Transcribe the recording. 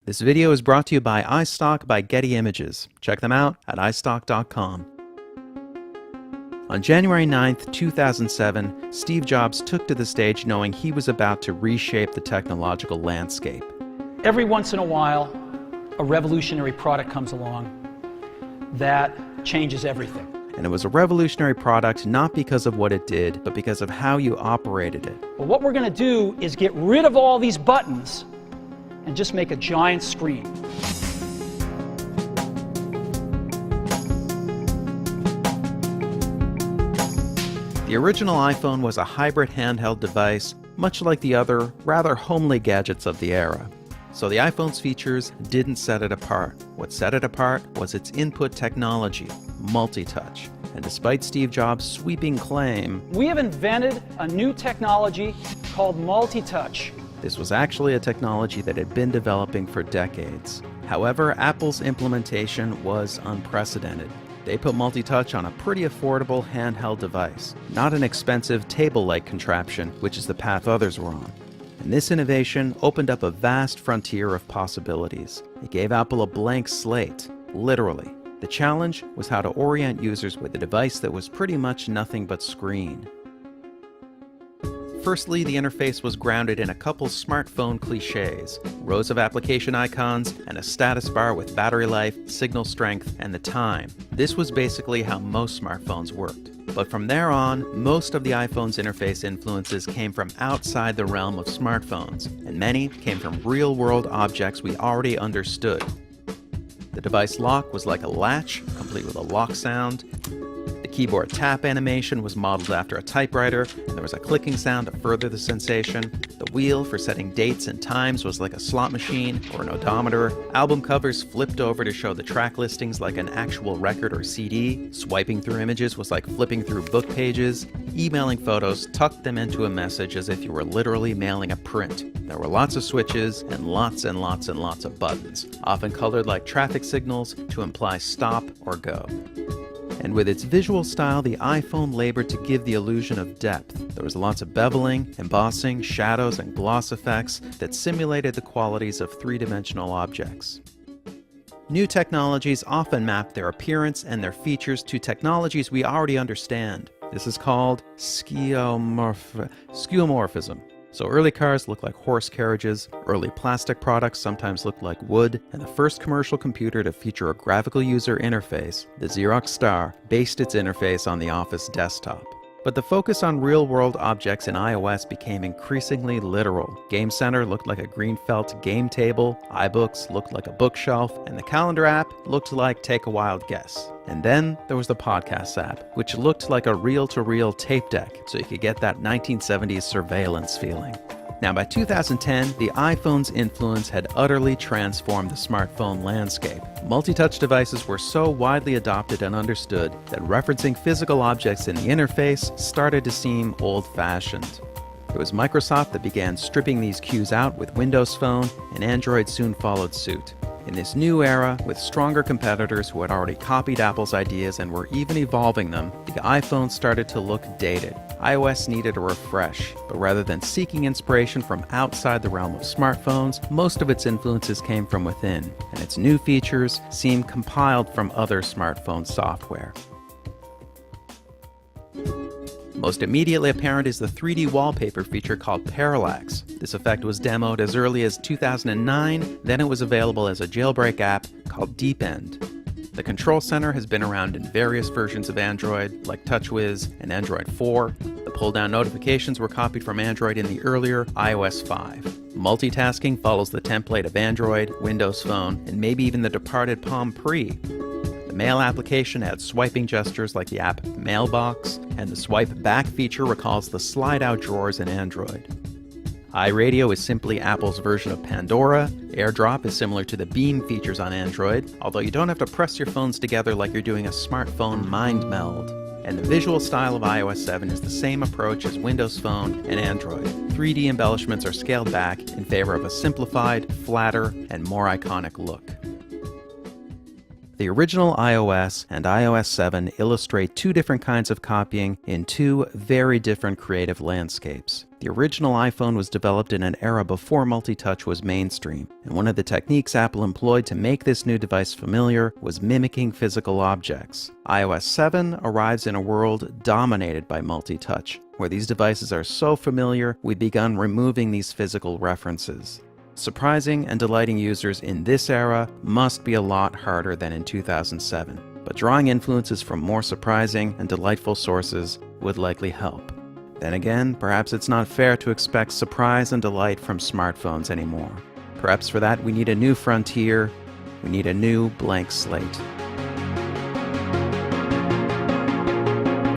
This video is brought to you by iStock by Getty Images. Check them out at iStock.com. On January 9th, 2007, Steve Jobs took to the stage knowing he was about to reshape the technological landscape. Every once in a while, a revolutionary product comes along that changes everything. And it was a revolutionary product not because of what it did, but because of how you operated it. But what we're going to do is get rid of all these buttons and just make a giant screen. The original iPhone was a hybrid handheld device, much like the other, rather homely gadgets of the era. So the iPhone's features didn't set it apart. What set it apart was its input technology, multi-touch. And despite Steve Jobs' sweeping claim, We have invented a new technology called multi-touch. this was actually a technology that had been developing for decades. However, Apple's implementation was unprecedented. They put multi-touch on a pretty affordable handheld device, not an expensive table-like contraption, which is the path others were on. And this innovation opened up a vast frontier of possibilities. It gave Apple a blank slate, literally. The challenge was how to orient users with a device that was pretty much nothing but screen. Firstly, the interface was grounded in a couple smartphone cliches, rows of application icons, and a status bar with battery life, signal strength, and the time. This was basically how most smartphones worked. But from there on, most of the iPhone's interface influences came from outside the realm of smartphones, and many came from real-world objects we already understood. The device lock was like a latch, complete with a lock sound. The keyboard tap animation was modeled after a typewriter, and there was a clicking sound to further the sensation. The wheel for setting dates and times was like a slot machine or an odometer. Album covers flipped over to show the track listings like an actual record or CD. Swiping through images was like flipping through book pages. Emailing photos tucked them into a message as if you were literally mailing a print. There were lots of switches and lots and lots and lots of buttons, often colored like traffic signals to imply stop or go. And with its visual style, the iPhone labored to give the illusion of depth. There was lots of beveling, embossing, shadows, and gloss effects that simulated the qualities of three-dimensional objects. New technologies often map their appearance and their features to technologies we already understand. This is called skeuomorphism. So early cars looked like horse carriages, early plastic products sometimes looked like wood, and the first commercial computer to feature a graphical user interface, the Xerox Star, based its interface on the Office desktop. But the focus on real-world objects in iOS became increasingly literal. Game Center looked like a green felt game table, iBooks looked like a bookshelf, and the calendar app looked like Take a Wild Guess. And then there was the podcast app, which looked like a reel-to-reel tape deck, so you could get that 1970s surveillance feeling. Now by 2010, the iPhone's influence had utterly transformed the smartphone landscape. Multi-touch devices were so widely adopted and understood that referencing physical objects in the interface started to seem old-fashioned. It was Microsoft that began stripping these cues out with Windows Phone, and Android soon followed suit. In this new era, with stronger competitors who had already copied Apple's ideas and were even evolving them, the iPhone started to look dated. iOS needed a refresh, but rather than seeking inspiration from outside the realm of smartphones, most of its influences came from within, and its new features seemed compiled from other smartphone software. Most immediately apparent is the 3D wallpaper feature called Parallax. This effect was demoed as early as 2009, then it was available as a jailbreak app called Deepend. The Control Center has been around in various versions of Android, like TouchWiz and Android 4. The pull-down notifications were copied from Android in the earlier iOS 5. Multitasking follows the template of Android, Windows Phone, and maybe even the departed Palm Pre. The Mail application adds swiping gestures like the app Mailbox, and the swipe back feature recalls the slide-out drawers in Android. iRadio is simply Apple's version of Pandora. AirDrop is similar to the Beam features on Android, although you don't have to press your phones together like you're doing a smartphone mind meld. And the visual style of iOS 7 is the same approach as Windows Phone and Android. 3D embellishments are scaled back in favor of a simplified, flatter, and more iconic look. The original iOS and iOS 7 illustrate two different kinds of copying in two very different creative landscapes. The original iPhone was developed in an era before multi-touch was mainstream, and one of the techniques Apple employed to make this new device familiar was mimicking physical objects. iOS 7 arrives in a world dominated by multi-touch, where these devices are so familiar we've begun removing these physical references. Surprising and delighting users in this era must be a lot harder than in 2007, but drawing influences from more surprising and delightful sources would likely help. Then again, perhaps it's not fair to expect surprise and delight from smartphones anymore. Perhaps for that we need a new frontier, we need a new blank slate.